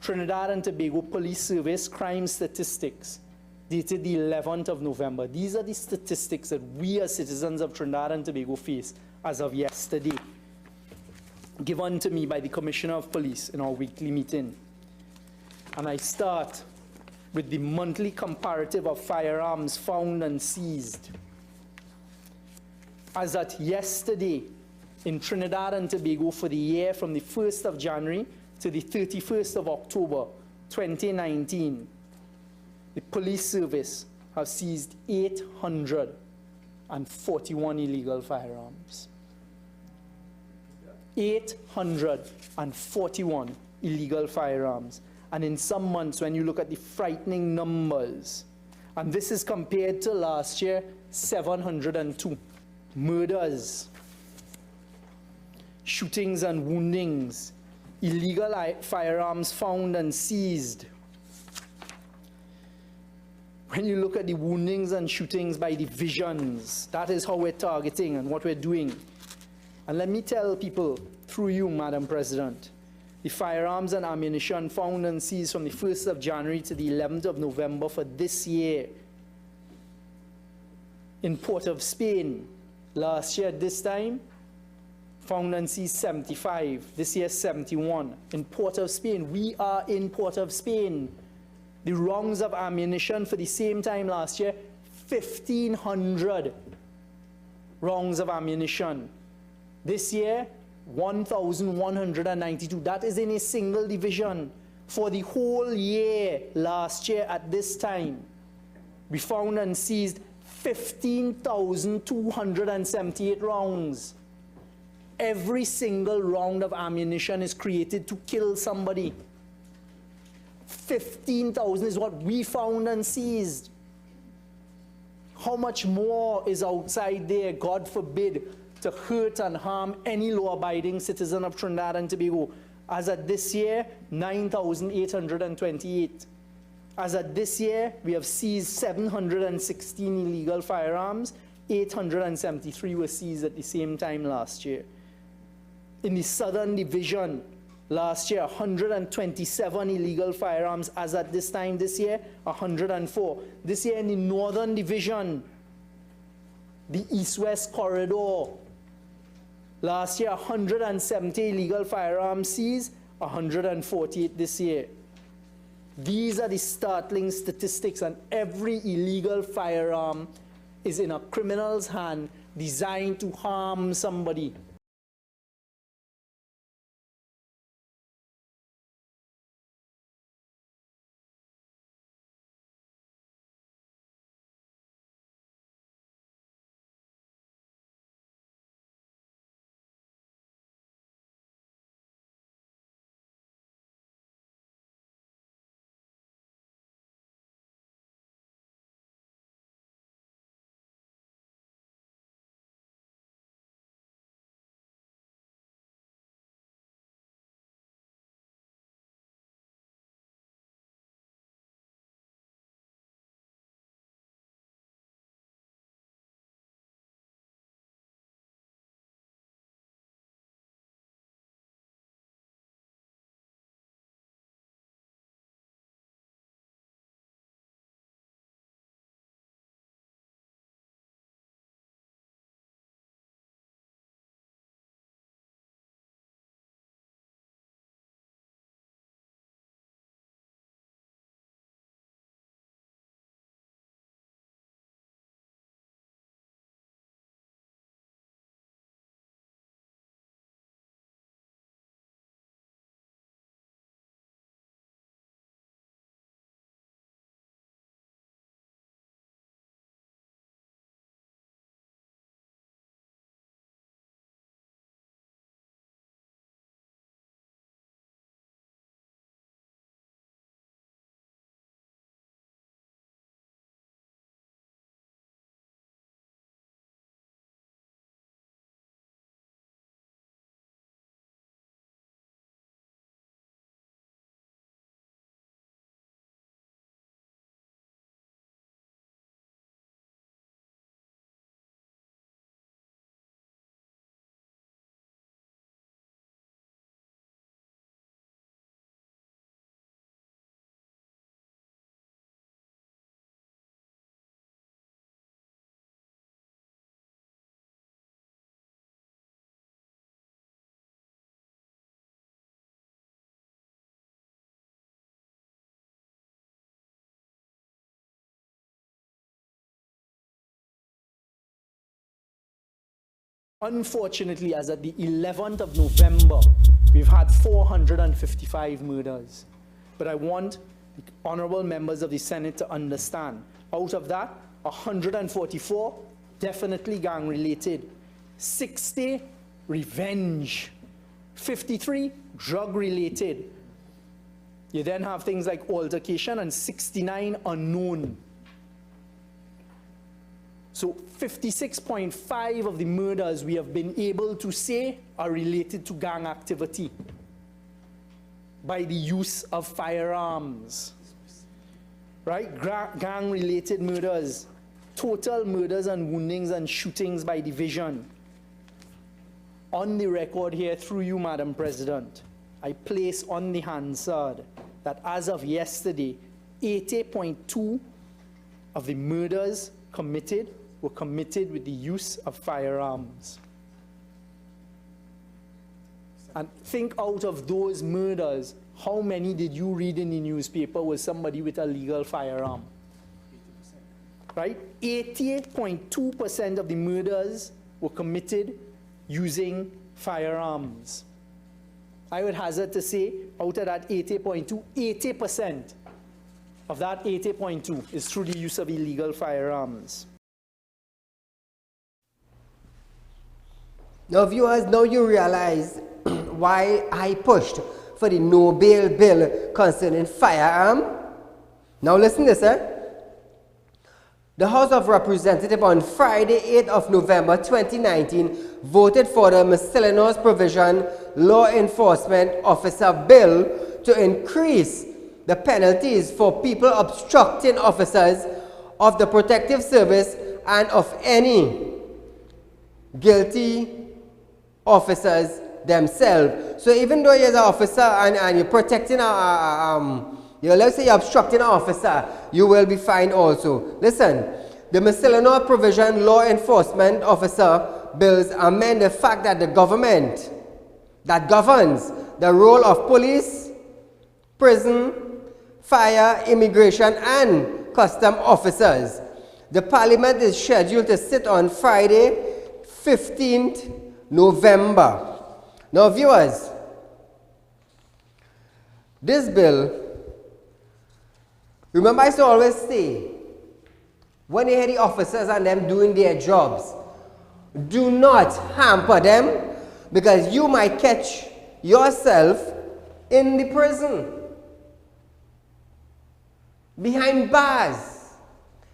Trinidad and Tobago Police Service crime statistics dated the 11th of November. These are the statistics that we as citizens of Trinidad and Tobago face as of yesterday, given to me by the Commissioner of Police in our weekly meeting. And I start with the monthly comparative of firearms found and seized. As at yesterday, in Trinidad and Tobago for the year from the 1st of January to the 31st of October 2019, the police service have seized 841 illegal firearms. 841 illegal firearms. And in some months, when you look at the frightening numbers, and this is compared to last year, 702 murders, shootings and woundings, illegal firearms found and seized. When you look at the woundings and shootings by divisions, that is how we're targeting and what we're doing. And let me tell people, through you, Madam President, the firearms and ammunition found and seized from the 1st of January to the 11th of November for this year in Port of Spain, last year at this time, found and seized 75, this year 71. In Port of Spain, we are in Port of Spain. The rounds of ammunition for the same time last year, 1,500 rounds of ammunition. This year, 1,192. That is in a single division. For the whole year, last year at this time, we found and seized 15,278 rounds. Every single round of ammunition is created to kill somebody. 15,000 is what we found and seized. How much more is outside there, God forbid, to hurt and harm any law-abiding citizen of Trinidad and Tobago? As at this year, 9,828. As at this year, we have seized 716 illegal firearms. 873 were seized at the same time last year. In the Southern Division, last year, 127 illegal firearms. As at this time this year, 104. This year in the Northern Division, the East-West Corridor, last year, 170 illegal firearms seized, 148 this year. These are the startling statistics, and every illegal firearm is in a criminal's hand designed to harm somebody. Unfortunately, as at the 11th of November, we've had 455 murders. But I want the honorable members of the Senate to understand, out of that, 144 definitely gang-related, 60 revenge, 53 drug-related. You then have things like altercation, and 69 unknown. So 56.5 of the murders we have been able to say are related to gang activity by the use of firearms. Right? Gang-related murders, total murders and woundings and shootings by division. On the record here, through you, Madam President, I place on the Hansard that as of yesterday, 80.2 of the murders committed were committed with the use of firearms. And think, out of those murders, how many did you read in the newspaper was somebody with a legal firearm? 80%. Right? 88.2% of the murders were committed using firearms. I would hazard to say, out of that 80.2, 80% of that 80.2 is through the use of illegal firearms. Now, viewers, now you realize why I pushed for the no bail bill concerning firearm. Now listen to this, The House of Representatives on Friday, 8th of November 2019, voted for the Miscellaneous Provision Law Enforcement Officer Bill to increase the penalties for people obstructing officers of the Protective Service and of any guilty officers themselves. So even though you're an officer and you're protecting let's say you're obstructing an officer, you will be fined also. Listen, the Miscellaneous Provision Law Enforcement Officer bills amend the fact that the government that governs the role of police, prison, fire, immigration, and custom officers. The Parliament is scheduled to sit on Friday, 15th November. Now, viewers, this bill, remember I used to always say, when you hear the officers and them doing their jobs, do not hamper them, because you might catch yourself in the prison, behind bars,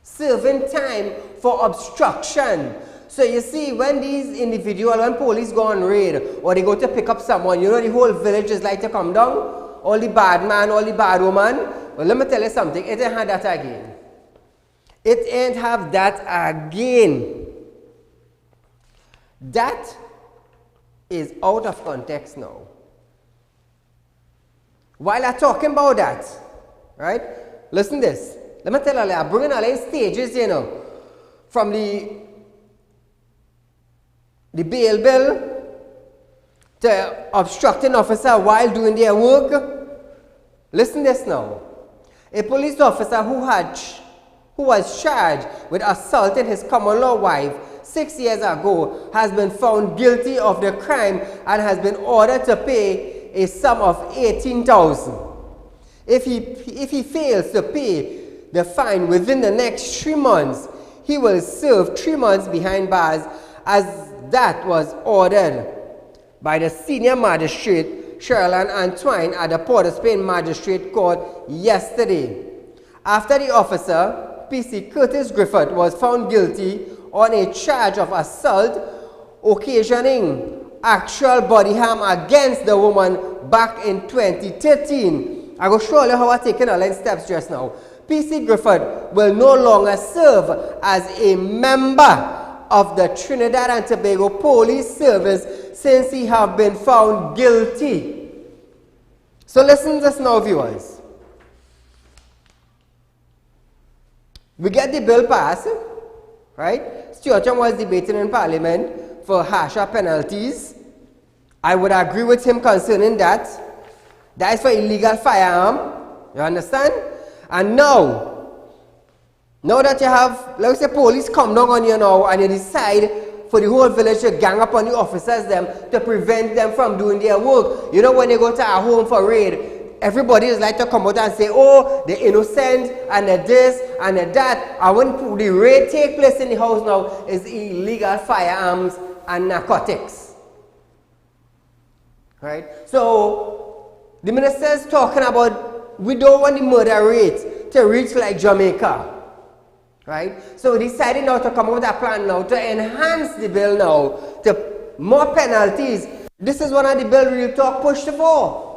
serving time for obstruction. So you see, when these individuals, when police go on raid, or they go to pick up someone, you know the whole village is like to come down, all the bad man, all the bad woman. Well, let me tell you something, it ain't have that again. It ain't have that again. That is out of context now. While I'm talking about that, right, listen to this. Let me tell you, I'm bringing all in stages, you know, from the bail bill to obstructing officer while doing their work. Listen to this now. A police officer who was charged with assaulting his common law wife 6 years ago has been found guilty of the crime and has been ordered to pay a sum of $18,000. If he fails to pay the fine within the next 3 months, he will serve 3 months behind bars, as that was ordered by the senior magistrate, Sherilyn Antoine, at the Port of Spain Magistrate Court yesterday. After the officer, PC Curtis Griffith, was found guilty on a charge of assault occasioning actual body harm against the woman back in 2013. I will show you how I'm taking a line steps just now. PC Griffith will no longer serve as a member of the Trinidad and Tobago Police Service since he have been found guilty. So listen to this now, viewers. We get the bill passed, right? Stuart Young was debating in Parliament for harsher penalties. I would agree with him concerning that. That is for illegal firearm. You understand? And now that you have, let's say police come down on you now and you decide for the whole village to gang up on the officers them to prevent them from doing their work. You know, when they go to our home for raid, everybody is like to come out and say, oh, they're innocent, and they're this, and they're that. And when the raid take place in the house now, is illegal firearms and narcotics. Right? So, the minister is talking about, we don't want the murder rate to reach like Jamaica. Right? So, we decided now to come up with a plan now to enhance the bill now to more penalties. This is one of the bill Real Talk pushed for.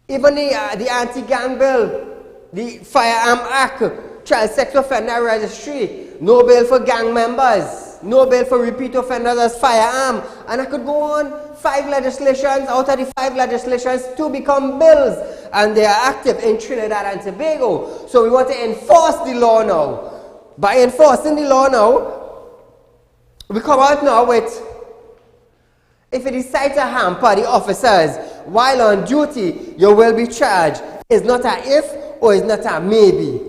Even the anti-gang bill, the Firearm Act, Child Sex Offender Registry, no bail for gang members, no bail for repeat offenders as firearm. And I could go on, 5 legislations, out of the 5 legislations, 2 become bills. And they are active in Trinidad and Tobago. So we want to enforce the law now. By enforcing the law now, we come out now with, if you decide to hamper the officers while on duty, you will be charged. It's not a if or it's not a maybe.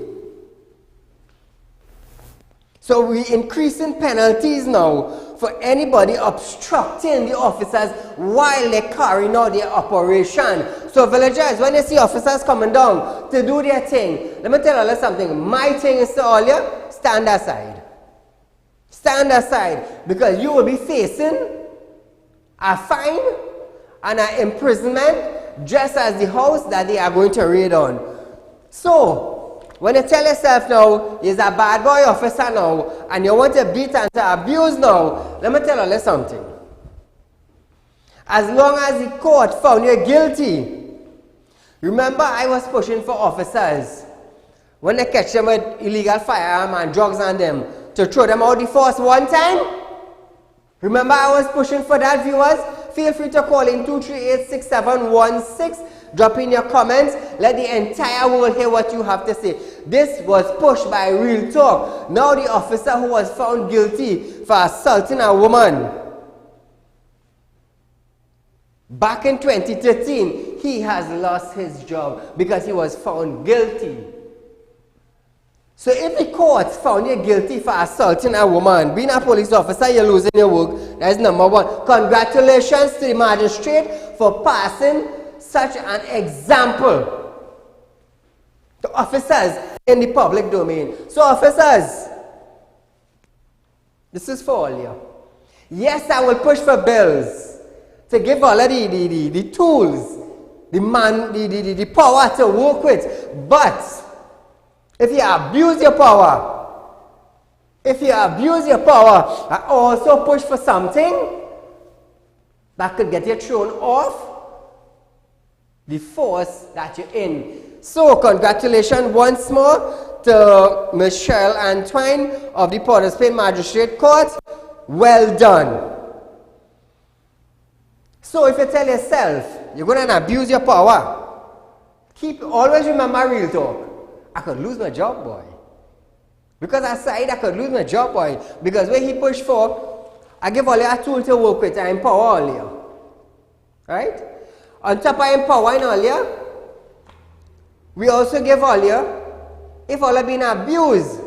So we're increasing penalties now for anybody obstructing the officers while they're carrying out their operation. So villagers, when you see officers coming down to do their thing, let me tell you something. My thing is to all you, stand aside. Stand aside, because you will be facing a fine and an imprisonment just as the house that they are going to raid on. So, when you tell yourself now, you're a bad boy officer now, and you want to beat and to abuse now, let me tell you something. As long as the court found you guilty, remember I was pushing for officers, when they catch them with illegal firearm and drugs on them, to throw them out the force one time. Remember I was pushing for that, viewers? Feel free to call in 238-6716. Drop in your comments. Let the entire world hear what you have to say. This was pushed by Real Talk. Now the officer who was found guilty for assaulting a woman back in 2013, he has lost his job because he was found guilty. So if the court found you guilty for assaulting a woman, being a police officer, you're losing your work. That is number one. Congratulations to the magistrate for passing such an example to officers in the public domain. So officers, this is for all you. Yes, I will push for bills to give all of the tools, the power to work with, but if you abuse your power, I also push for something that could get you thrown off the force that you're in. So, congratulations once more to Michelle Antoine of the Port of Spain Magistrate Court. Well done. So, if you tell yourself you're going to abuse your power, always remember Real Talk. I could lose my job, boy. Because I said I could lose my job, boy. Because when he pushed for, I give all you a tool to work with and empower all you. Right? On top of empowering all you, we also give all you, if all have been abused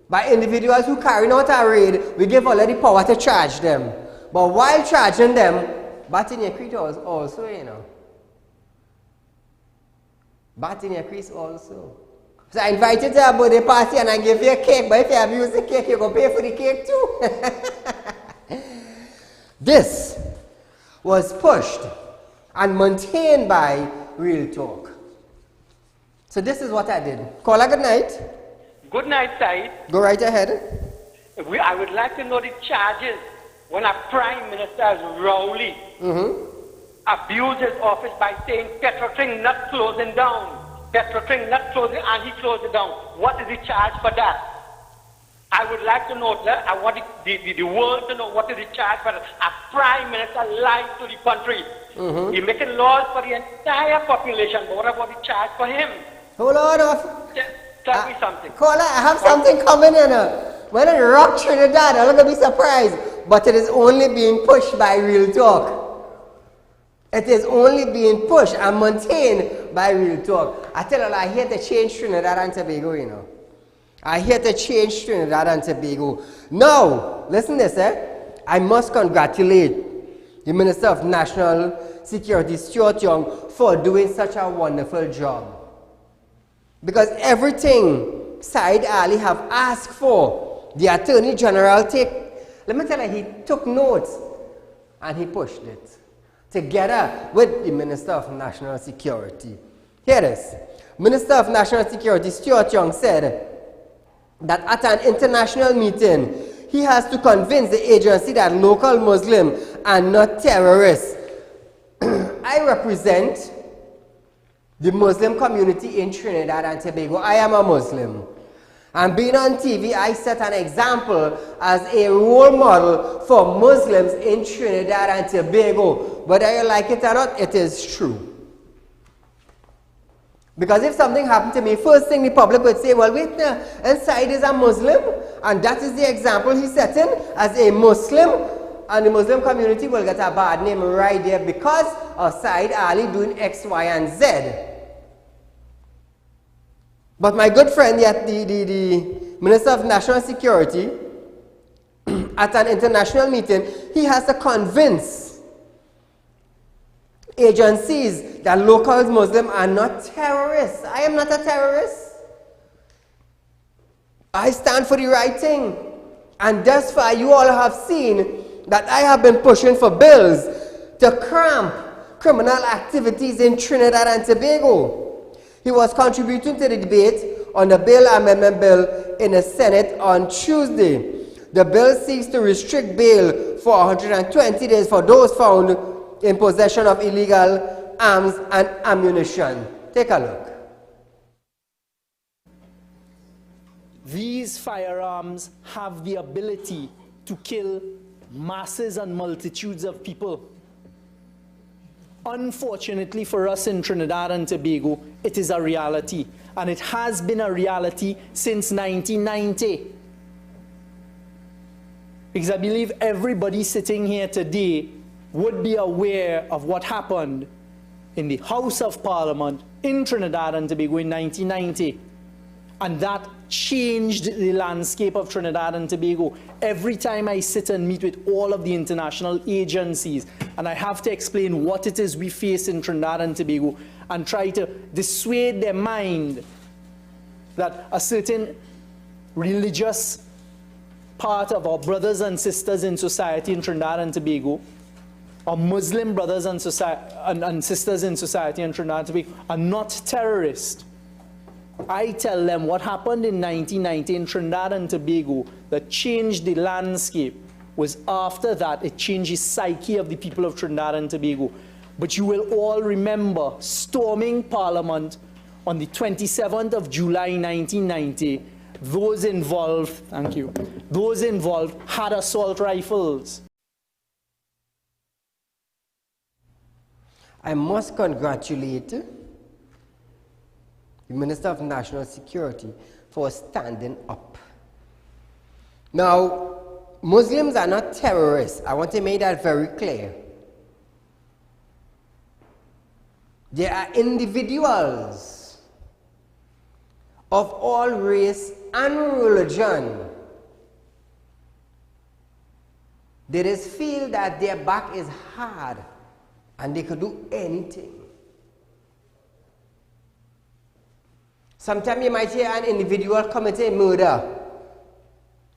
by individuals who carry out a raid, we give all the power to charge them. But while charging them, bat in your crease also, you know. Bat in your crease also. So I invite you to a birthday party and I give you a cake, but if you abuse the cake, you're going to pay for the cake too. This was pushed and maintained by Real Talk. So this is what I did. Caller, good night. Good night, Said. Go right ahead. I would like to know the charges when a Prime Minister as Rowley abused his office by saying Petrotring not closing down. Petrotring not closing, and he closed it down. What is the charge for that? I would like to know that. I want the world to know what is the charge for that. A Prime Minister lied to the country. He's making laws for the entire population, but what about the charge for him? Hold on. Tell me something. Caller, I have something coming in. When it rock Trinidad, I'm not going to be surprised. But it is only being pushed by Real Talk. It is only being pushed and maintained by Real Talk. I tell you, I hate to change Trinidad and Tobago, you know. are here to change Trinidad and Tobago. Now, listen to this, I must congratulate the Minister of National Security, Stuart Young, for doing such a wonderful job. Because everything Saieed Ali have asked for, the Attorney General let me tell you, he took notes and he pushed it together with the Minister of National Security. Here it is. Minister of National Security Stuart Young said that at an international meeting, he has to convince the agency that local Muslims are not terrorists. I represent the Muslim community in Trinidad and Tobago. I am a Muslim. And being on TV, I set an example as a role model for Muslims in Trinidad and Tobago. Whether you like it or not, it is true. Because if something happened to me, first thing the public would say, well, wait now, and Saieed is a Muslim, and that is the example he's setting as a Muslim, and the Muslim community will get a bad name right there because of Saieed Ali doing X, Y, and Z. But my good friend, the Minister of National Security, at an international meeting, he has to convince agencies that local Muslims are not terrorists. I am not a terrorist. I stand for the right thing. And thus far, you all have seen that I have been pushing for bills to cramp criminal activities in Trinidad and Tobago. He was contributing to the debate on the bail amendment bill in the Senate on Tuesday. The bill seeks to restrict bail for 120 days for those found in possession of illegal arms and ammunition. Take a look. These firearms have the ability to kill masses and multitudes of people. Unfortunately for us in Trinidad and Tobago, it is a reality. And it has been a reality since 1990. Because I believe everybody sitting here today would be aware of what happened in the House of Parliament in Trinidad and Tobago in 1990. And that changed the landscape of Trinidad and Tobago. Every time I sit and meet with all of the international agencies, and I have to explain what it is we face in Trinidad and Tobago, and try to dissuade their mind that a certain religious part of our brothers and sisters in society in Trinidad and Tobago, our Muslim brothers and sisters in society in Trinidad and Tobago, are not terrorists. I tell them what happened in 1990 in Trinidad and Tobago that changed the landscape was after that it changed the psyche of the people of Trinidad and Tobago. But you will all remember storming Parliament on the 27th of July 1990. Those involved, thank you, those involved had assault rifles. I must congratulate the Minister of National Security for standing up. Now, Muslims are not terrorists. I want to make that very clear. They are individuals of all race and religion. They just feel that their back is hard and they could do anything. Sometimes you might hear an individual committing murder.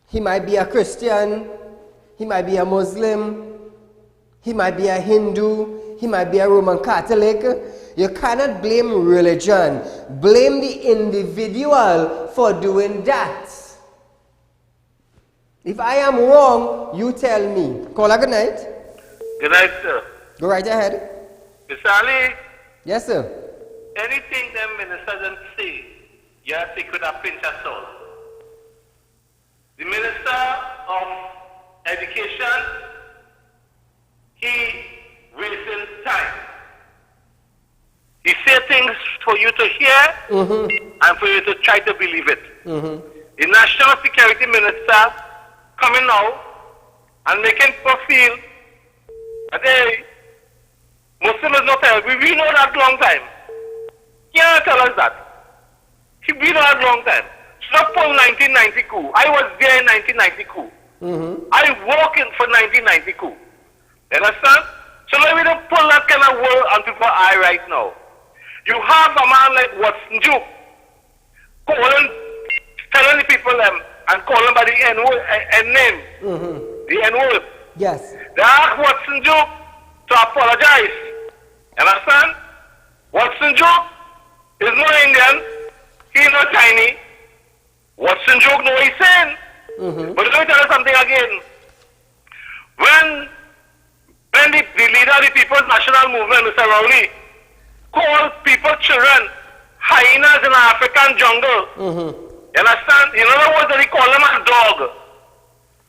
He might be a Christian, he might be a Muslim, he might be a Hindu, he might be a Roman Catholic. You cannot blame religion. Blame the individual for doing that. If I am wrong, you tell me. Caller, good night. Good night, sir. Go right ahead. Mr. Ali, Yes, sir. anything them minister don't say, you have to take with a pinch of salt. The Minister of Education, he wasting time. He say things for you to hear and for you to try to believe it. The National Security Minister coming out and making people feel that hey, Muslim is not terrorist. We know that long time. He can't tell us that. We know that long time. not pull 1990 coup. I was there in 1990 coup. I work in for 1990 coup. You understand? So let me don't pull that kind of word on people's eye right now. You have a man like Watson Duke telling the people them and calling by the N name, the N word. Yes. They ask Watson Duke to apologize. You understand? Watson Duke is no Indian. He's not Chinese. Watson Duke know what he's saying. But let me tell you something again. When the leader of the People's National Movement, Mr. Rowley, called people children hyenas in the African jungle, you understand? In other words, he called them a dog.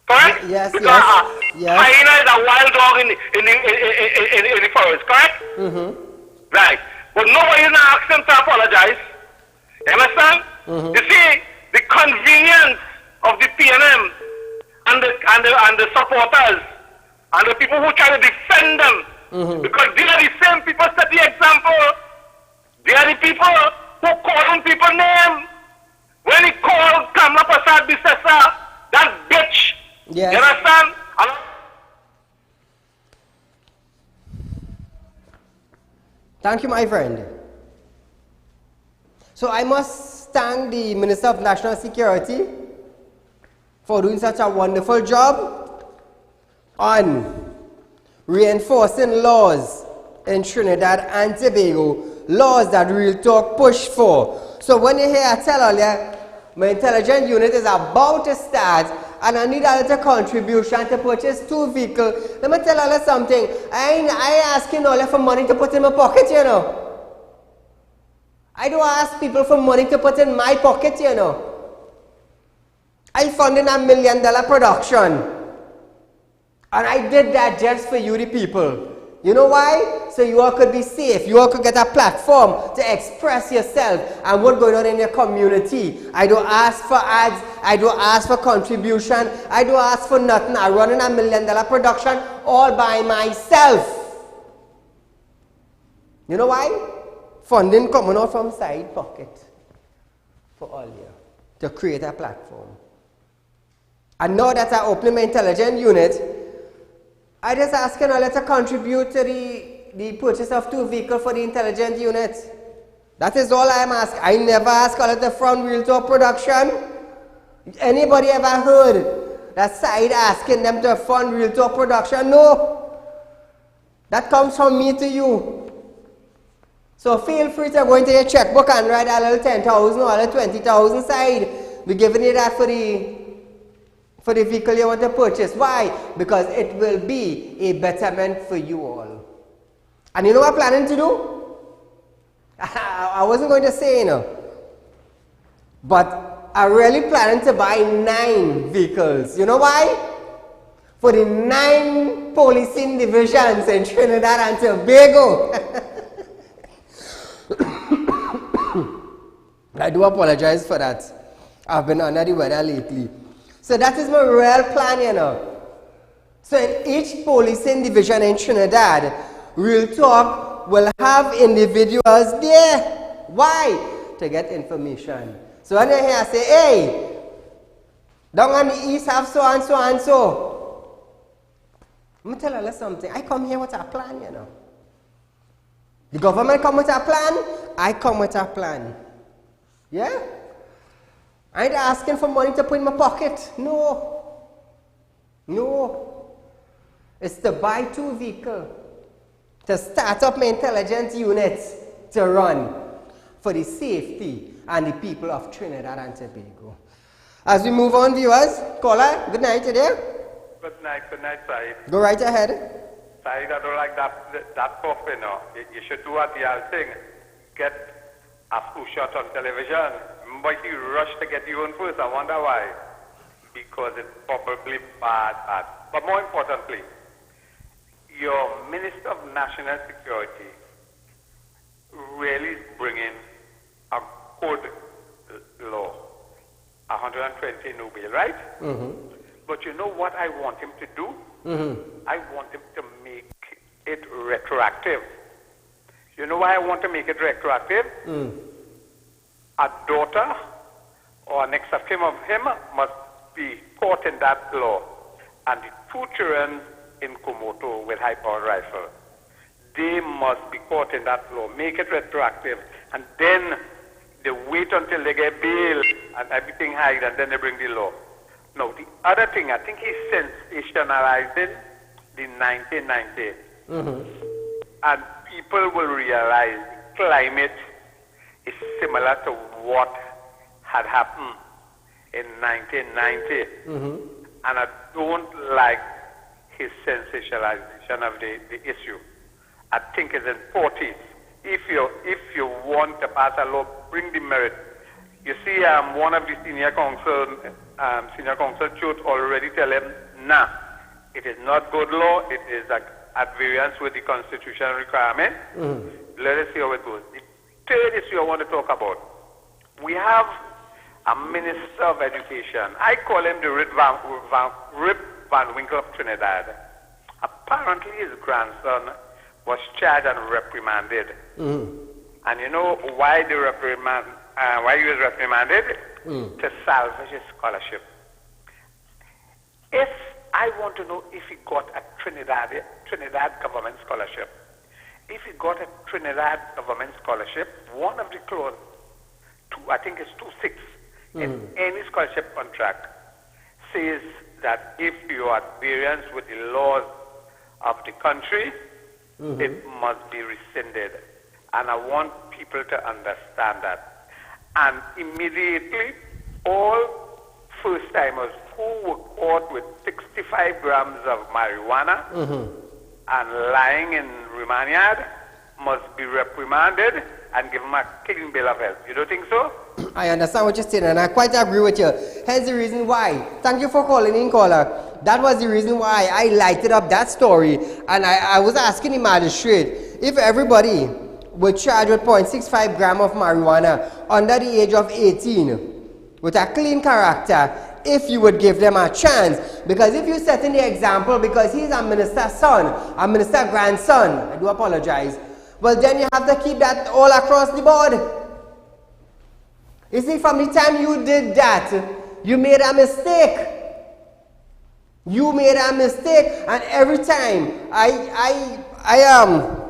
Correct? Yes, because yes. hyena is a wild dog in the forest, correct? Right. But nobody asked him to apologize. You understand? You see, the convenience of the PNM and the supporters and the people who try to defend them, because they are the same people set the example. They are the people who calling people names. When he called Kamla Prasad Bisesa, that bitch. Yes. You understand? Thank you, my friend. So I must thank the Minister of National Security for doing such a wonderful job on reinforcing laws in Trinidad and Tobago, laws that Real Talk pushed for. So when you hear I tell earlier, my intelligence unit is about to start and I need a little contribution to purchase 2 vehicles. Let me tell you something. I ain't asking all for money to put in my pocket, you know. I don't ask people for money to put in my pocket, you know. I funded $1 million production. And I did that just for you, the people. You know why? So you all could be safe. You all could get a platform to express yourself and what's going on in your community. I don't ask for ads. I don't ask for contribution. I don't ask for nothing. I'm running $1 million production all by myself. You know why? Funding coming out from side pocket for all you to create a platform. And now that I open my intelligence unit, I just asking all to contribute to the purchase of 2 vehicles for the intelligence unit. That is all I'm asking. I never ask all to fund Real Talk production. Anybody ever heard that side asking them to fund Real Talk production? No. That comes from me to you. So feel free to go into your checkbook and write a little 10,000 or a little 20,000 side. We're giving you that for the vehicle you want to purchase. Why? Because it will be a betterment for you all. And you know what I'm planning to do? I wasn't going to say, you know. But I'm really planning to buy 9 vehicles. You know why? For the 9 policing divisions in Trinidad and Tobago. I do apologize for that. I've been under the weather lately. So that is my real plan, you know. So in each policing division in Trinidad, Real Talk will have individuals there. Why? To get information. So when you hear I say, hey, down on the east have so and so and so. Let me tell you something. I come here with a plan, you know. The government come with a plan, I come with a plan. Yeah? I ain't asking for money to put in my pocket. No. No. It's to buy 2 vehicles. To start up my intelligence units to run for the safety and the people of Trinidad and Tobago. As we move on, viewers, caller, good night today. Good night, Saeed. Go right ahead. Saeed, I don't like that puff, you know. You should do what the other thing. Get a school shot on television. But he rushed to get you on first. I wonder why. Because it's probably bad. But more importantly, your Minister of National Security really is bringing a good law. 120 no bail, right? But you know what I want him to do? I want him to make it retroactive. You know why I want to make it retroactive? A daughter or next of kin of him must be caught in that law. And the 2 children in Komoto with high-powered rifle, they must be caught in that law. Make it retroactive. And then they wait until they get bail and everything hide, and then they bring the law. Now, the other thing, I think he's sensationalizing the 1990. And people will realize climate is similar to what had happened in 1990. And I don't like his sensationalization of the issue. I think it's important. If you want to pass a law, bring the merit. You see, one of the senior counsel Chute already tell him, nah, it is not good law. It is at variance with the constitutional requirement. Let us see how it goes. The third issue I want to talk about. We have a Minister of Education. I call him the Rip Van Winkle of Trinidad. Apparently his grandson was charged and reprimanded. And you know why he was reprimanded? To salvage his scholarship. If I want to know if he got a Trinidad government scholarship, if he got a Trinidad government scholarship, one of the clause, I think it's 2.6, in any scholarship contract says that if you are at variance with the laws of the country, it must be rescinded. And I want people to understand that. And immediately, all first-timers who were caught with 65 grams of marijuana and lying in remand yard must be reprimanded and give them a clean bill of health. You don't think so? I understand what you're saying, and I quite agree with you. Hence the reason why. Thank you for calling in, caller. That was the reason why I lighted up that story, and I was asking the magistrate if everybody would charge with 0.65 gram of marijuana under the age of 18 with a clean character, if you would give them a chance. Because if you set in the example, because he's a minister's son, a minister's grandson, I do apologize, well then you have to keep that all across the board. You see, from the time you did that, you made a mistake. You made a mistake, and every time I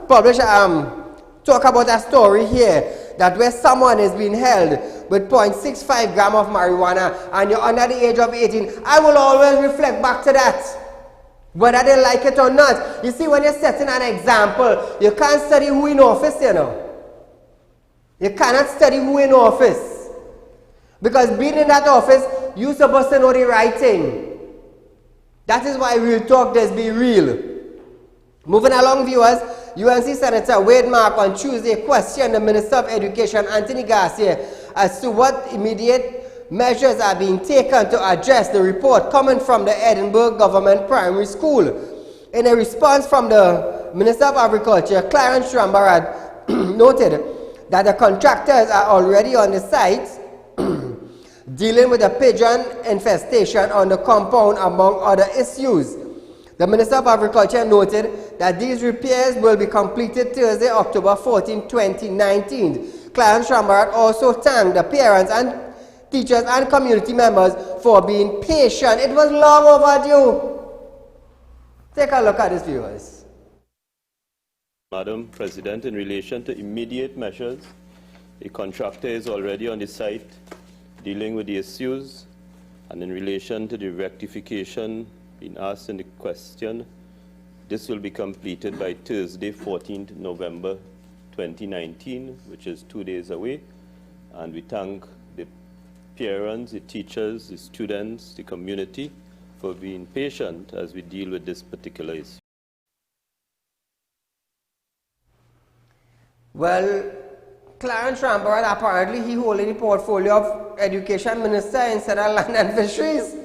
publish talk about a story here that where someone is being held with 0.65 gram of marijuana and you're under the age of 18, I will always reflect back to that, whether they like it or not. You see, when you're setting an example, you can't study who in office, you know. You cannot study who in office. Because being in that office, you're supposed to know the right thing. That is why Real Talk does be real. Moving along, viewers, UNC Senator Wade Mark on Tuesday questioned the Minister of Education, Anthony Garcia, as to what immediate measures are being taken to address the report coming from the Edinburgh Government Primary School. In a response from the Minister of Agriculture, Clarence Rambarad noted that the contractors are already on the site dealing with the pigeon infestation on the compound, among other issues. The Minister of Agriculture noted that these repairs will be completed Thursday, October 14, 2019. Clarence Rambarad also thanked the parents and teachers and community members for being patient. It was long overdue. Take a look at this, viewers. Madam President, in relation to immediate measures, a contractor is already on the site dealing with the issues, and in relation to the rectification being asked in the question, this will be completed by Thursday, 14th November 2019, which is 2 days away. And we thank the parents, the teachers, the students, the community for being patient as we deal with this particular issue. Well, Clarence Rambarad, apparently he holding the portfolio of Education Minister instead of Land and Fisheries.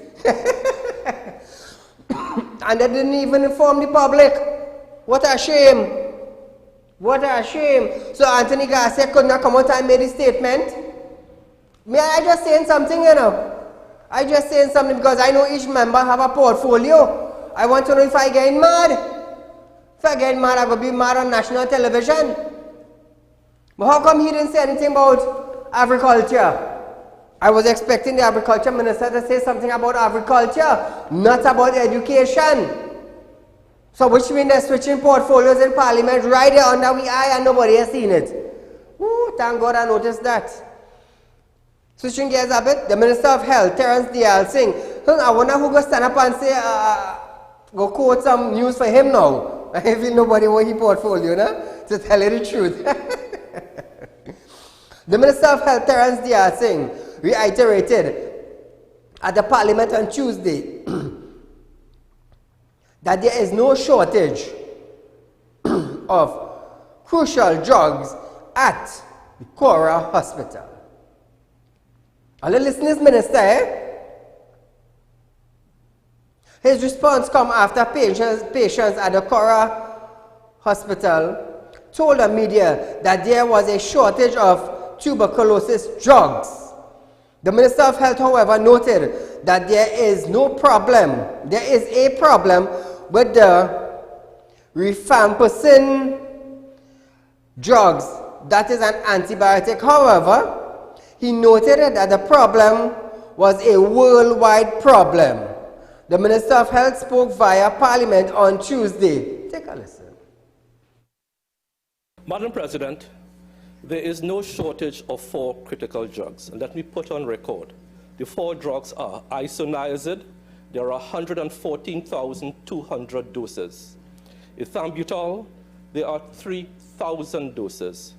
And they didn't even inform the public. What a shame. What a shame. So Anthony Garcia could not come out and make a statement. May I just saying something, you know? I just saying something because I know each member have a portfolio. I want to know if I get mad. If I get mad, I will be mad on national television. But how come he didn't say anything about agriculture? I was expecting the agriculture minister to say something about agriculture, not about education. So which means they're switching portfolios in parliament right there under we eye and nobody has seen it. Ooh, thank God I noticed that. Switching gears a bit, the Minister of Health, Terence Singh. I wonder who go stand up and say, go quote some news for him now. I feel nobody want his portfolio, no? To tell you the truth. The Minister of Health, Terence Singh, reiterated at the Parliament on Tuesday that there is no shortage of crucial drugs at the Cora Hospital. Are you listening, Minister? Eh? His response comes after patients at the Cora Hospital told the media that there was a shortage of tuberculosis drugs. The Minister of Health, however, noted that there is a problem with the rifampicin drugs, that is an antibiotic. However, he noted that the problem was a worldwide problem. The Minister of Health spoke via Parliament on Tuesday. Take a listen. Madam President, there is no shortage of 4 critical drugs. And let me put on record. The 4 drugs are isoniazid. There are 114,200 doses. Ethambutol, there are 3,000 doses.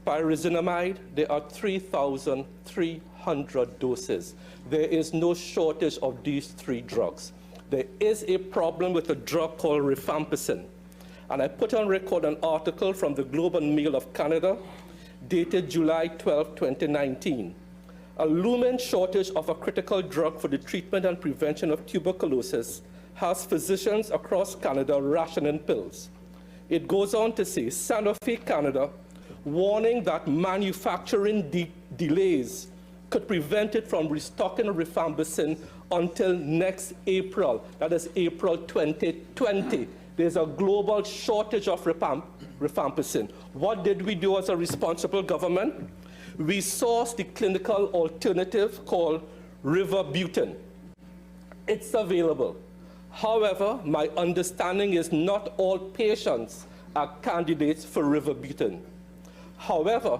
Pyrazinamide, there are 3,300 doses. There is no shortage of these 3 drugs. There is a problem with a drug called rifampicin. And I put on record an article from the Globe and Mail of Canada, dated July 12, 2019. A looming shortage of a critical drug for the treatment and prevention of tuberculosis has physicians across Canada rationing pills. It goes on to say, Sanofi Canada, warning that manufacturing delays could prevent it from restocking rifampicin until next April, that is April 2020. There's a global shortage of rifampicin. What did we do as a responsible government? We sourced the clinical alternative called rivabutin. It's available. However, my understanding is not all patients are candidates for rivabutin. However,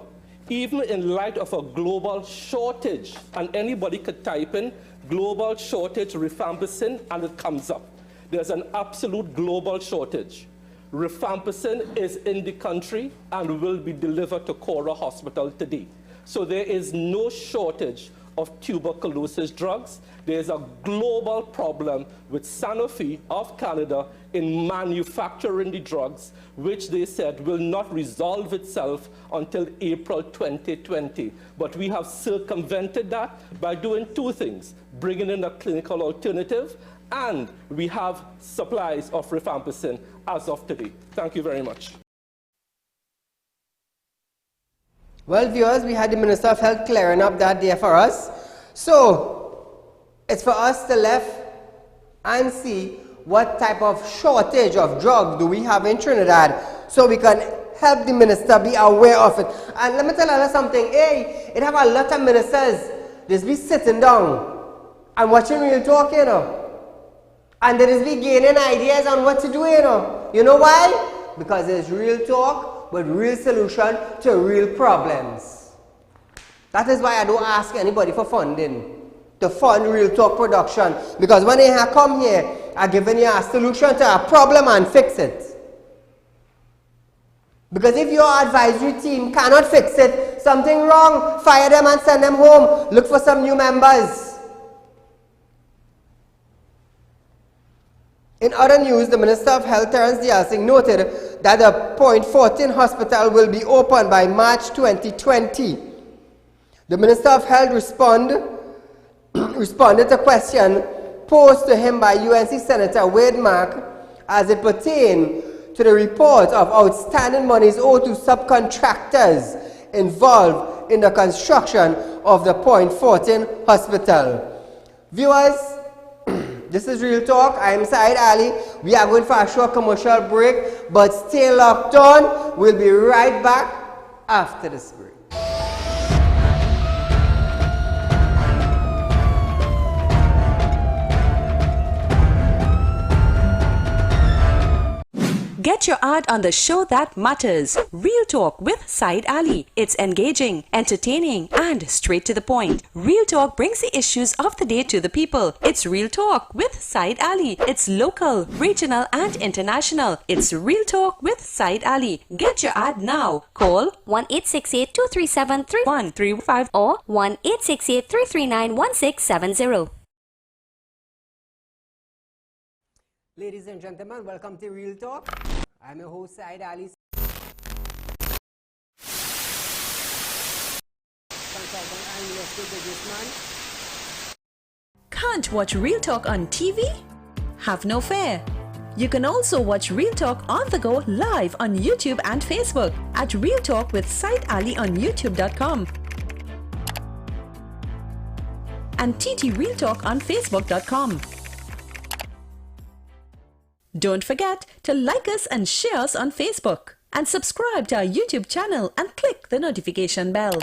even in light of a global shortage, and anybody could type in global shortage rifampicin and it comes up. There's an absolute global shortage. Rifampicin is in the country and will be delivered to Cora Hospital today. So there is no shortage of tuberculosis drugs. There's a global problem with Sanofi of Canada in manufacturing the drugs, which they said will not resolve itself until April 2020. But we have circumvented that by doing 2 things, bringing in a clinical alternative, and we have supplies of rifampicin as of today. Thank you very much. Well, viewers, we had the Minister of Health clearing up that day for us. So, it's for us to left and see what type of shortage of drugs do we have in Trinidad so we can help the minister be aware of it. And let me tell you something. Hey, it have a lot of ministers just be sitting down and watching Real Talk, you know. And they just be gaining ideas on what to do, you know. You know why? Because there's Real Talk with real solution to real problems. That is why I don't ask anybody for funding to fund Real Talk production. Because when they have come here, I've given you a solution to a problem and fix it. Because if your advisory team cannot fix it, something wrong, fire them and send them home. Look for some new members. In other news, the Minister of Health, Terence Singh, noted that the Point 14 hospital will be open by March 2020. The Minister of Health responded to a question posed to him by UNC Senator Wade Mark as it pertained to the report of outstanding monies owed to subcontractors involved in the construction of the Point 14 hospital. Viewers, this is Real Talk. I am Saieed Ali. We are going for a short commercial break, but stay locked on. We'll be right back after this break. Get your ad on the show that matters. Real Talk with Saieed Ali. It's engaging, entertaining, and straight to the point. Real Talk brings the issues of the day to the people. It's Real Talk with Saieed Ali. It's local, regional, and international. It's Real Talk with Saieed Ali. Get your ad now. Call 1-868-237-3135 or 1-868-339-1670. Ladies and gentlemen, welcome to Real Talk. I'm your host, Saieed Ali. Consultant and real estate businessman. Can't watch Real Talk on TV? Have no fear. You can also watch Real Talk on the go live on YouTube and Facebook at Real Talk with Saieed Ali on YouTube.com and TT Real Talk on Facebook.com. Don't forget to like us and share us on Facebook and subscribe to our YouTube channel and click the notification bell.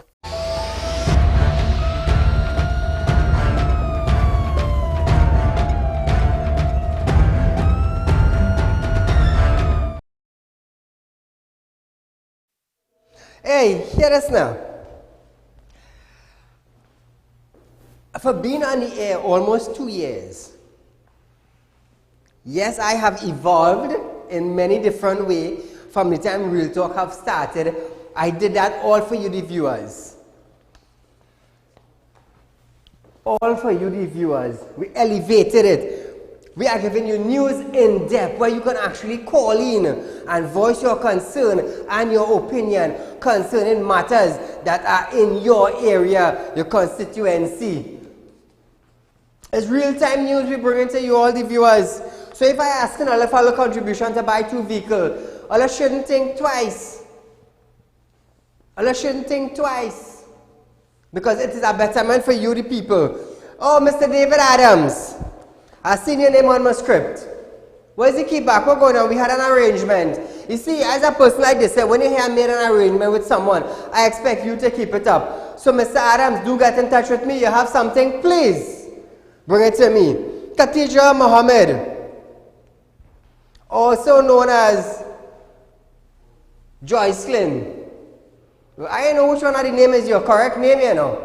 Hey, hear this now. For being on the air almost 2 years, yes, I have evolved in many different ways from the time Real Talk have started. I did that all for you, the viewers. All for you, the viewers. We elevated it. We are giving you news in depth where you can actually call in and voice your concern and your opinion concerning matters that are in your area, your constituency. It's real-time news we bring to you, all the viewers. So if I ask another fellow contribution to buy 2 vehicles, I shouldn't think twice. I shouldn't think twice. Because it is a betterment for you, the people. Oh, Mr. David Adams, I seen your name on my script. Where's the kickback? What's going on? We had an arrangement. You see, as a person like this, when you hear I made an arrangement with someone, I expect you to keep it up. So Mr. Adams, do get in touch with me. You have something, please bring it to me. Khadija Mohammed, also known as Joycelyn. I don't know which one of the name is your correct name, you know.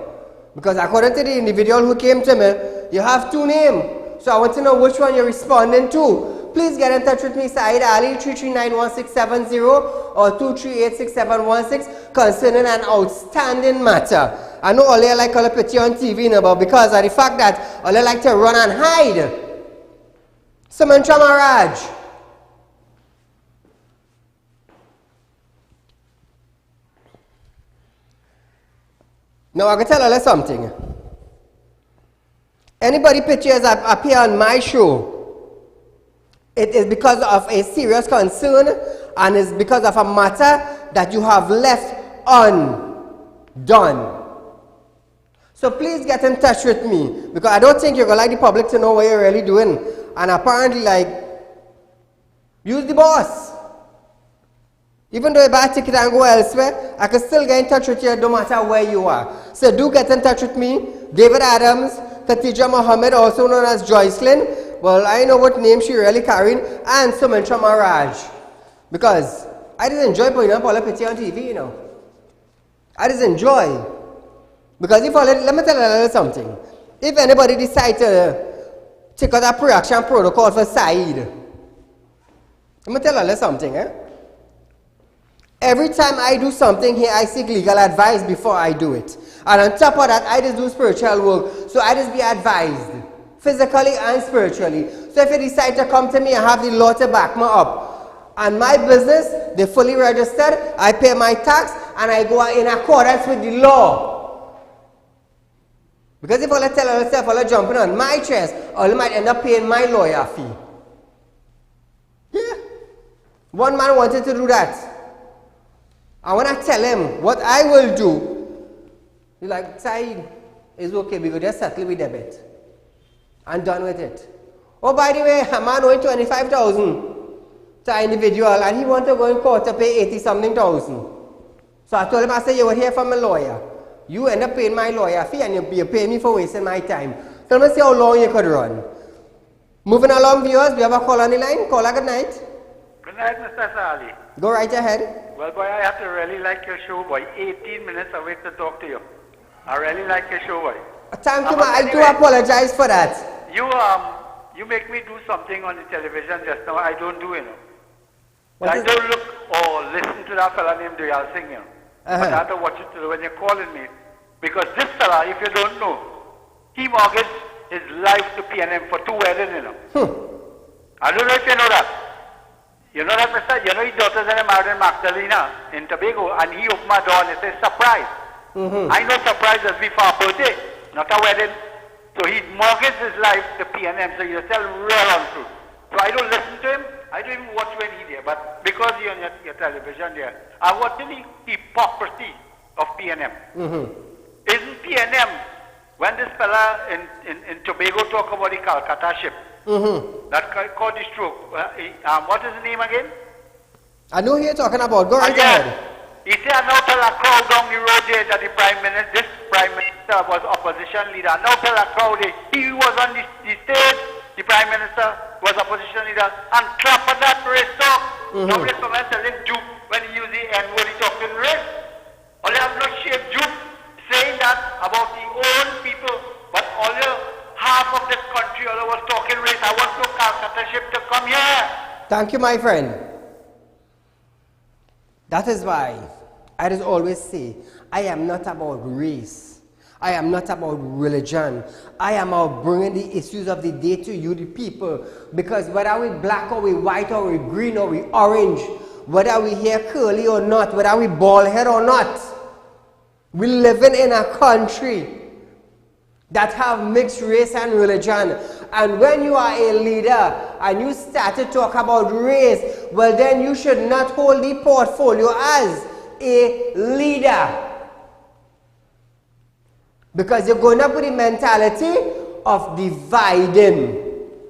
Because according to the individual who came to me, you have 2 names. So I want to know which one you're responding to. Please get in touch with me, Saieed Ali, 339-1670 or 238-6716 concerning an outstanding matter. I know all you like to put you on TV now, but because of the fact that all you like to run and hide. Samantha Maraj. Now I can tell you something. Anybody pictures that appear on my show, it is because of a serious concern and it's because of a matter that you have left undone. So please get in touch with me because I don't think you're going to like the public to know what you're really doing. And apparently, like, use the boss. Even though you buy a ticket and go elsewhere, I can still get in touch with you no matter where you are. So do get in touch with me, David Adams, Khadija Mohammed, also known as Joycelyn. Well, I know what name she really carrying, and Sumitra Maraj. Because I just enjoy putting up all the picture on TV, you know. I just enjoy. Because if let me tell you a little something. If anybody decide to take out a pre-action protocol for Saeed, let me tell you a little something, Every time I do something here, I seek legal advice before I do it. And on top of that, I just do spiritual work. So I just be advised, physically and spiritually. So if you decide to come to me, I have the law to back me up. And my business, they're fully registered, I pay my tax, and I go in accordance with the law. Because if I tell myself, I'm jumping on my chest, I might end up paying my lawyer fee. Yeah. One man wanted to do that. And when I tell him what I will do, he's like, Saeed, it's okay, we will just settle with debit. And done with it. Oh, by the way, a man owing 25,000 to an individual, and he want to go in court to pay 80-something thousand. So I told him, I said, you will hear from a lawyer. You end up paying my lawyer fee, and you pay me for wasting my time. Tell me see how long you could run. Moving along, viewers, we have a call on the line. Caller, good night. Good night, Mr. Ali. Go right ahead. Well, boy, I have to really like your show, boy. 18 minutes awake to talk to you. I really like your show, boy. Thank you, But I do anyway, apologize for that. You make me do something on the television just now. I don't do, What I is don't look or listen to that fella named Duyal Singh, But I have to watch it when you're calling me. Because this fella, if you don't know, he mortgaged his life to PNM for 2 weddings, I don't know if you know that. You know that, mister? You know his daughters are married in Magdalena in Tobago, and he opened my door and he said, surprise. I know surprise is before a birthday, not a wedding. So he mortgaged his life to PNM, so you tell real untrue. So I don't listen to him, I don't even watch when he's there, but because you're on your television there, I watch the hypocrisy of PNM. Isn't PNM, when this fella in Tobago talk about the Calcutta ship, that called the stroke, what is the name again? I know who you're talking about. Go right ahead. He said, I now tell a crowd down the road there that this prime minister was opposition leader. Now tell a crowd there, he was on the stage, the prime minister was opposition leader, and clap at that race talk. Nobody come and tell him Duke when he used the N-word, he talking race. All you have no shape Duke saying that about the own people, but all you half of this country, all was talking race. I want no Calcutta ship to come here. Thank you, my friend. That is why I just always say, I am not about race. I am not about religion. I am about bringing the issues of the day to you, the people. Because whether we black or we white or we green or we orange, whether we hair curly or not, whether we bald head or not, we living in a country that have mixed race and religion. And when you are a leader and you start to talk about race, well then you should not hold the portfolio as a leader. Because you're going up with the mentality of dividing.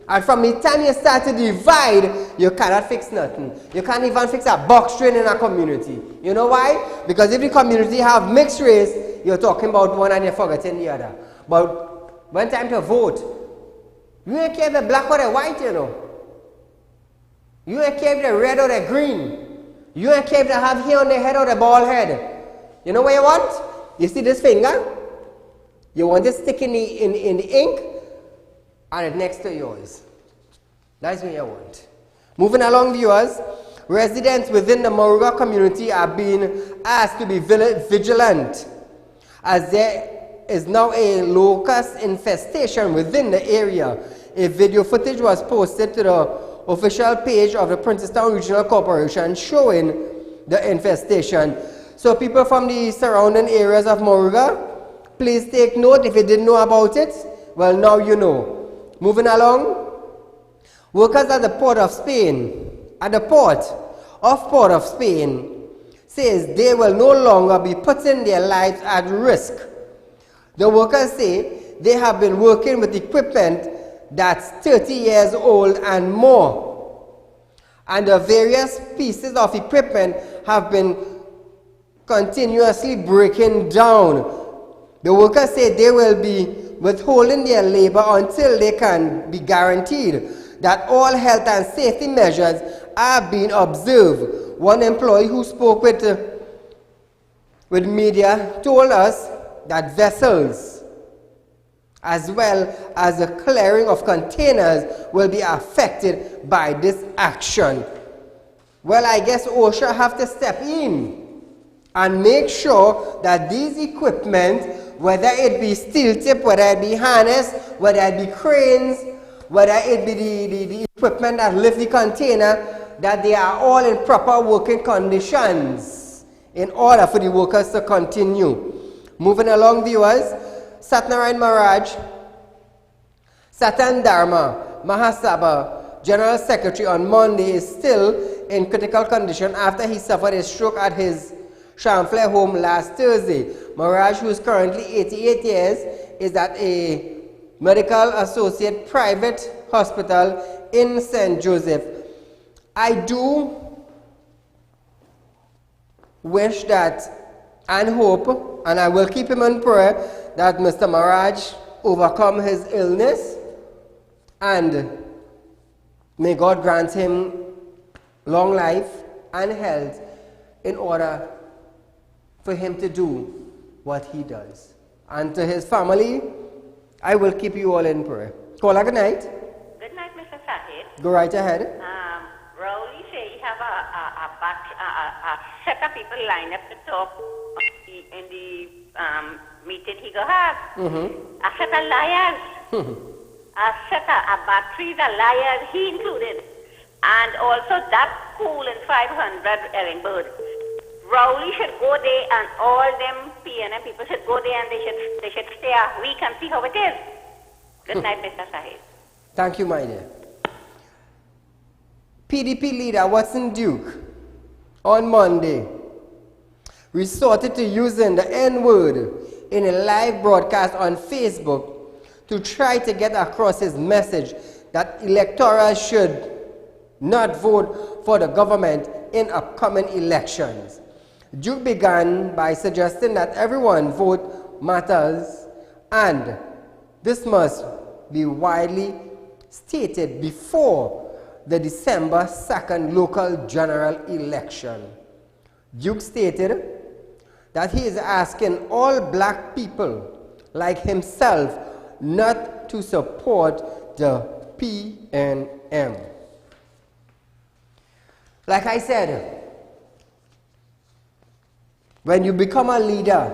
And from the time you start to divide, you cannot fix nothing. You can't even fix a box train in a community. You know why? Because if the community have mixed race, you're talking about one and you're forgetting the other. But when time to vote, you ain't care if they're black or they're white, You ain't care if they're red or they're green. You ain't care if they have hair on their head or their bald head. You know what you want? You see this finger? You want to stick in the ink and it's next to yours. That's what you want. Moving along, viewers, residents within the Moruga community are being asked to be vigilant as there is now a locust infestation within the area. A video footage was posted to the official page of the Princeton Regional Corporation showing the infestation. So people from the surrounding areas of Moruga, please take note. If you didn't know about it, well, now you know. Moving along, workers at the Port of Spain, says they will no longer be putting their lives at risk. The workers say they have been working with equipment that's 30 years old and more. And the various pieces of equipment have been continuously breaking down. The workers say they will be withholding their labor until they can be guaranteed that all health and safety measures are being observed. One employee who spoke with media told us that vessels as well as the clearing of containers will be affected by this action. Well, I guess OSHA have to step in and make sure that these equipment, whether it be steel tip, whether it be harness, whether it be cranes, whether it be the equipment that lift the container, that they are all in proper working conditions in order for the workers to continue. Moving along, viewers, Satnarayan Maharaj, Satan Dharma Mahasabha, General Secretary, on Monday is still in critical condition after he suffered a stroke at his Chamflair home last Thursday. Maharaj, who is currently 88 years, is at a medical associate private hospital in St. Joseph. I do wish that and hope, and I will keep him in prayer, that Mr. Maharaj overcome his illness and may God grant him long life and health in order for him to do what he does. And to his family, I will keep you all in prayer. Caller, good night. Good night, Mr. Saieed. Go right ahead. Rowley say he have a set of people lined up to talk in the meeting he go have. A set of liars. A set of batteries of liars, he included. And also that school in 500 Ellingburg. Rowley should go there and all them PNM people should go there and they should stay a week and see how it is. Good night, Mr. Saieed. Thank you, my dear. PDP leader Watson Duke on Monday resorted to using the N-word in a live broadcast on Facebook to try to get across his message that electorals should not vote for the government in upcoming elections. Duke began by suggesting that everyone vote matters and this must be widely stated before the December 2nd local general election. Duke stated that he is asking all black people like himself not to support the PNM. Like I said, when you become a leader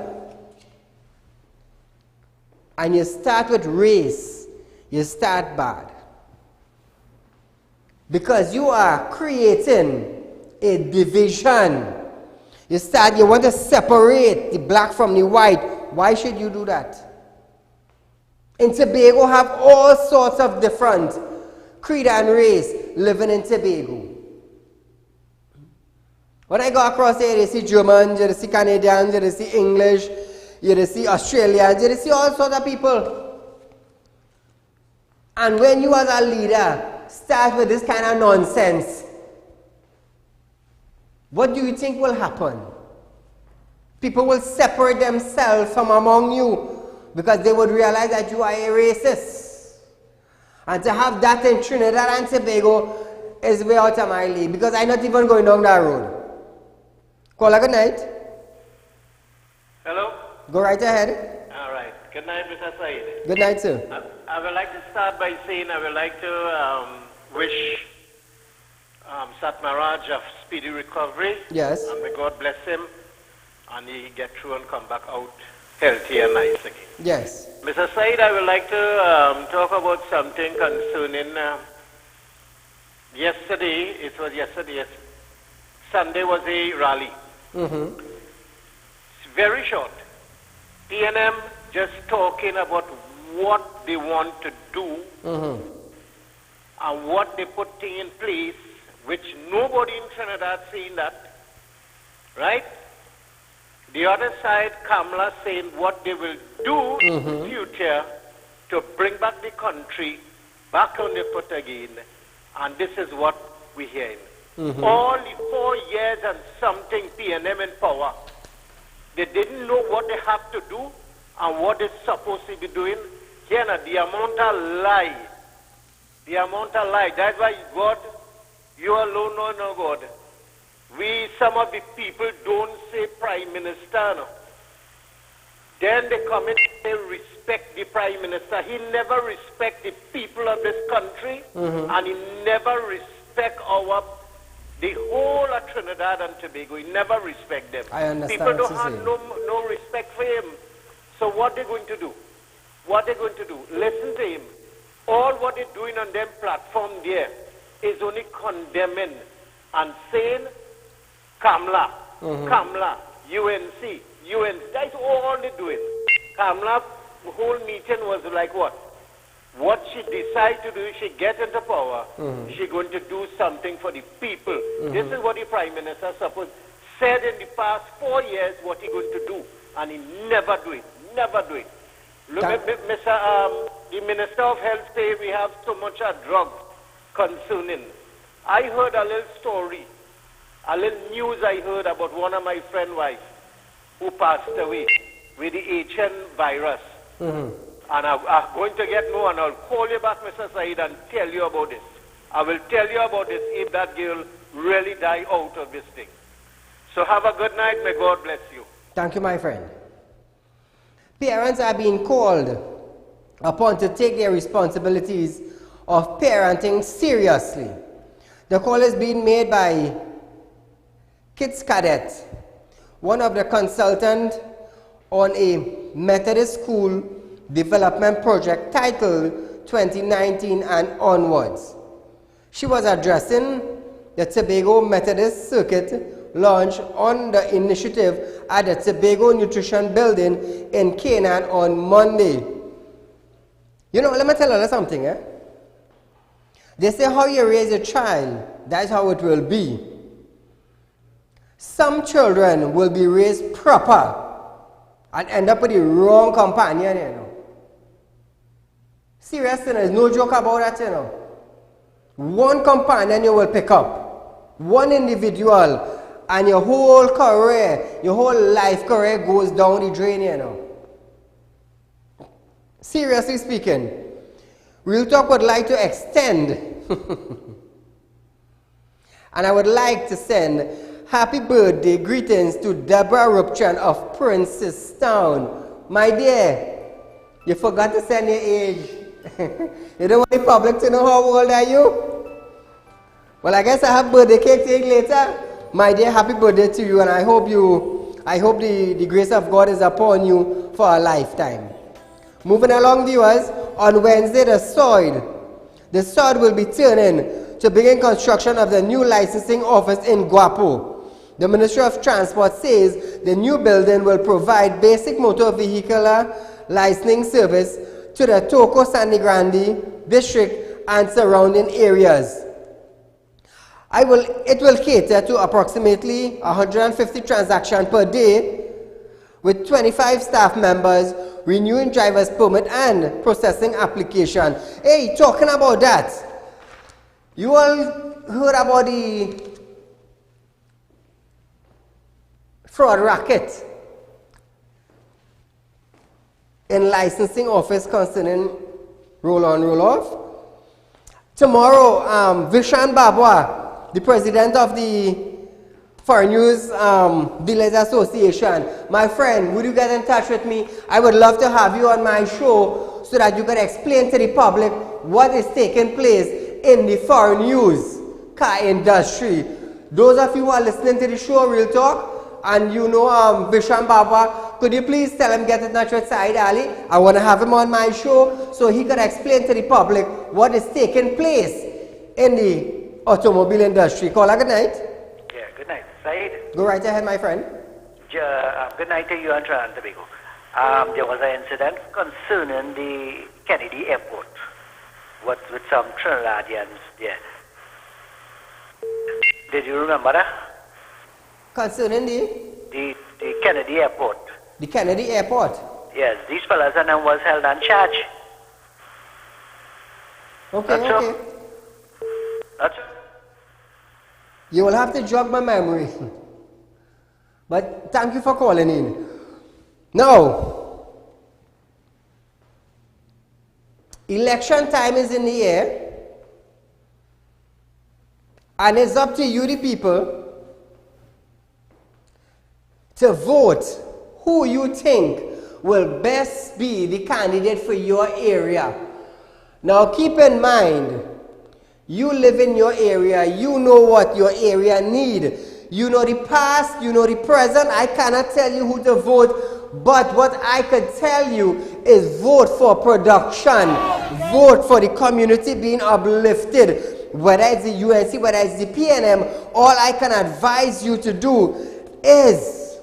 and you start with race, you start bad. Because you are creating a division. You want to separate the black from the white. Why should you do that? In Tobago have all sorts of different creed and race living in Tobago. When I go across here, you see Germans, you see Canadians, you see English, you see Australians, you see all sorts of people. And when you as a leader start with this kind of nonsense, what do you think will happen? People will separate themselves from among you because they would realize that you are a racist. And to have that in Trinidad and Tobago is way out of my league because I'm not even going down that road. Caller, good night. Hello? Go right ahead. All right. Good night, Mr. Saieed. Good night, sir. I would like to start by saying I would like to wish Satmaraj a speedy recovery. Yes. And may God bless him and he get through and come back out healthy and nice again. Yes. Mr. Saieed, I would like to talk about something concerning yesterday. It was yesterday. Yes. Sunday was a rally. It's very short. PNM just talking about what they want to do and what they putting in place, which nobody in Trinidad saying that, right? The other side, Kamala saying what they will do in the future to bring back the country back on the foot again, and this is what we're hearing. All the 4 years and something PNM in power, they didn't know what they have to do and what they're supposed to be doing. Here now, the amount of lie, that's why God, you alone know God. Some of the people don't say Prime Minister. No. Then they come in and they respect the Prime Minister. He never respect the people of this country and he never respect the whole of Trinidad and Tobago. He never respect them. I understand. People don't have no respect for him. So what they're going to do? Listen to him. All what they're doing on them platform there is only condemning and saying, Kamala, UNC. That's all they're doing. Kamala, the whole meeting was like what? What she decide to do, she get into power, she going to do something for the people. This is what the Prime Minister said in the past 4 years what he going to do, and he never do it. Look at the Minister of Health say we have so much drugs concerning. I heard a little story, a little news I heard about one of my friend's wife who passed away with the HN virus. And I'm going to get and I'll call you back, Mr. Saieed, and tell you about this. I will tell you about this if that girl really die out of this thing. So have a good night. May God bless you. Thank you, my friend. Parents are being called upon to take their responsibilities of parenting seriously. The call is being made by Kids Cadet, one of the consultants on a Methodist school development project titled 2019 and onwards. She was addressing the Tobago Methodist Circuit launch on the initiative at the Tobago Nutrition Building in Canaan on Monday. You know, let me tell you something. They say how you raise a child, that's how it will be. Some children will be raised proper and end up with the wrong companion, you know. Seriously, there's no joke about that, you know. One companion you will pick up, one individual, and your whole career, your whole life career goes down the drain, you know. Seriously speaking, Real Talk would like to extend and I would like to send happy birthday greetings to Deborah Rupchan of Princestown. My dear, you forgot to send your age. You don't want the public to know how old are you? Well, I guess I have birthday cake to eat later. My dear, happy birthday to you, and I hope the grace of God is upon you for a lifetime. Moving along, viewers, on Wednesday, the sod will be turning to begin construction of the new licensing office in Guapo. The Ministry of Transport says the new building will provide basic motor vehicular licensing service to the Toco Sandy Grande district and surrounding areas. It will cater to approximately 150 transactions per day with 25 staff members renewing driver's permit and processing application. Hey, talking about that, you all heard about the fraud racket in licensing office concerning roll on, roll off? Tomorrow, Vishan Babwa, the president of the Foreign News Dealers Association, my friend, would you get in touch with me? I would love to have you on my show so that you can explain to the public what is taking place in the foreign news car industry. Those of you who are listening to the show, Real Talk, and you know Vishan Babwa, could you please tell him get in touch with Saieed Ali? I want to have him on my show so he can explain to the public what is taking place in the automobile industry. Caller, good night. Yeah, good night. Saeed? Go right ahead, my friend. Good night to you and Trinidad and Tobago. There was an incident concerning the Kennedy Airport with some Trinidadians there. Did you remember that? Concerning the Kennedy Airport. The Kennedy Airport? Yes, these fellas and them was held on charge. Okay, That's okay. That's You will have to jog my memory. But thank you for calling in. Now, election time is in the air, and it's up to you, the people, to vote who you think will best be the candidate for your area. Now, keep in mind, you live in your area, you know what your area need. You know the past, you know the present. I cannot tell you who to vote, but what I could tell you is vote for production. Vote for the community being uplifted. Whether it's the UNC, whether it's the PNM, all I can advise you to do is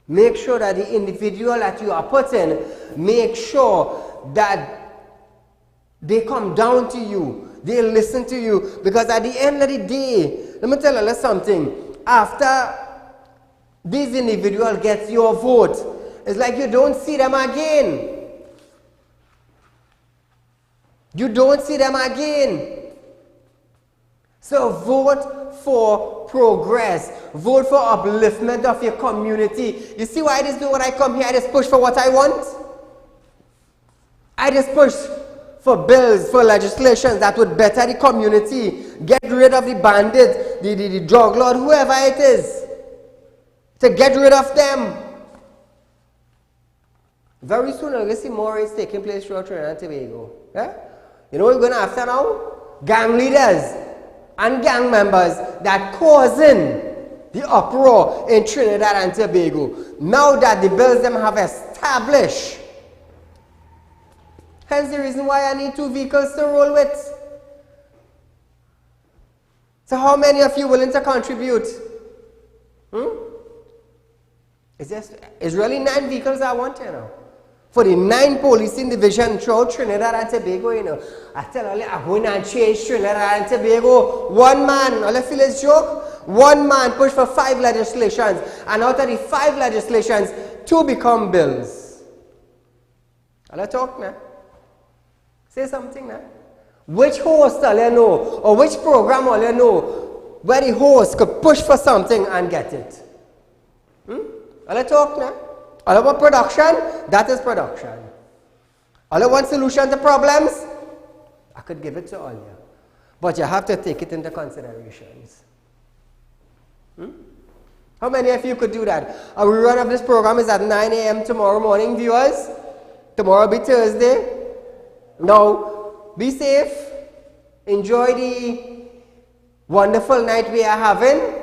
make sure that the individual that you are putting, make sure that they come down to you. They listen to you, because at the end of the day, let me tell you something. After this individual gets your vote, it's like you don't see them again. You don't see them again. So vote for progress. Vote for upliftment of your community. You see why I just do when I come here? I just push for what I want. I just push for bills, for legislation that would better the community, get rid of the bandit, the drug lord, whoever it is. To get rid of them. Very soon you're going to see more raids taking place throughout Trinidad and Tobago. Yeah? You know what we're going after now? Gang leaders and gang members that causing the uproar in Trinidad and Tobago. Now that the bills them have established. Hence the reason why I need 2 vehicles to roll with. So how many of you willing to contribute? It's really 9 vehicles I want, you know. For the 9 policing division throughout Trinidad and Tobago, you know. I tell you, I'm going to change Trinidad and Tobago. One man, all I feel is joke. One man pushed for 5 legislations. And out of the 5 legislations, 2 become bills. All I talk now. Say something now. Which host all you know, or which program all you know, where the host could push for something and get it? All I talk now. All I want production, that is production. All I want solution to problems, I could give it to all you. But you have to take it into considerations. How many of you could do that? A rerun of this program is at 9 a.m. tomorrow morning, viewers. Tomorrow will be Thursday. Now, be safe. Enjoy the wonderful night we are having.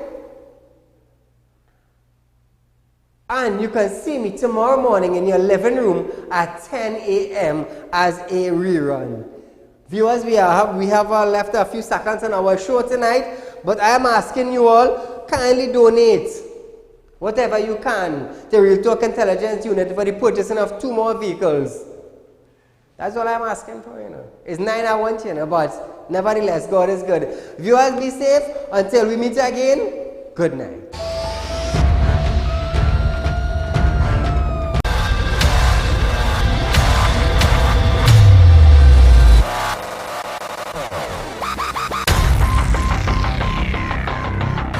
And you can see me tomorrow morning in your living room at 10 a.m. as a rerun. Viewers, we have left a few seconds on our show tonight, but I am asking you all, kindly donate whatever you can to Real Talk Intelligence Unit for the purchasing of 2 more vehicles. That's all I'm asking for, you know. It's 9 I want, you know, but nevertheless, God is good. Viewers, be safe. Until we meet again, good night.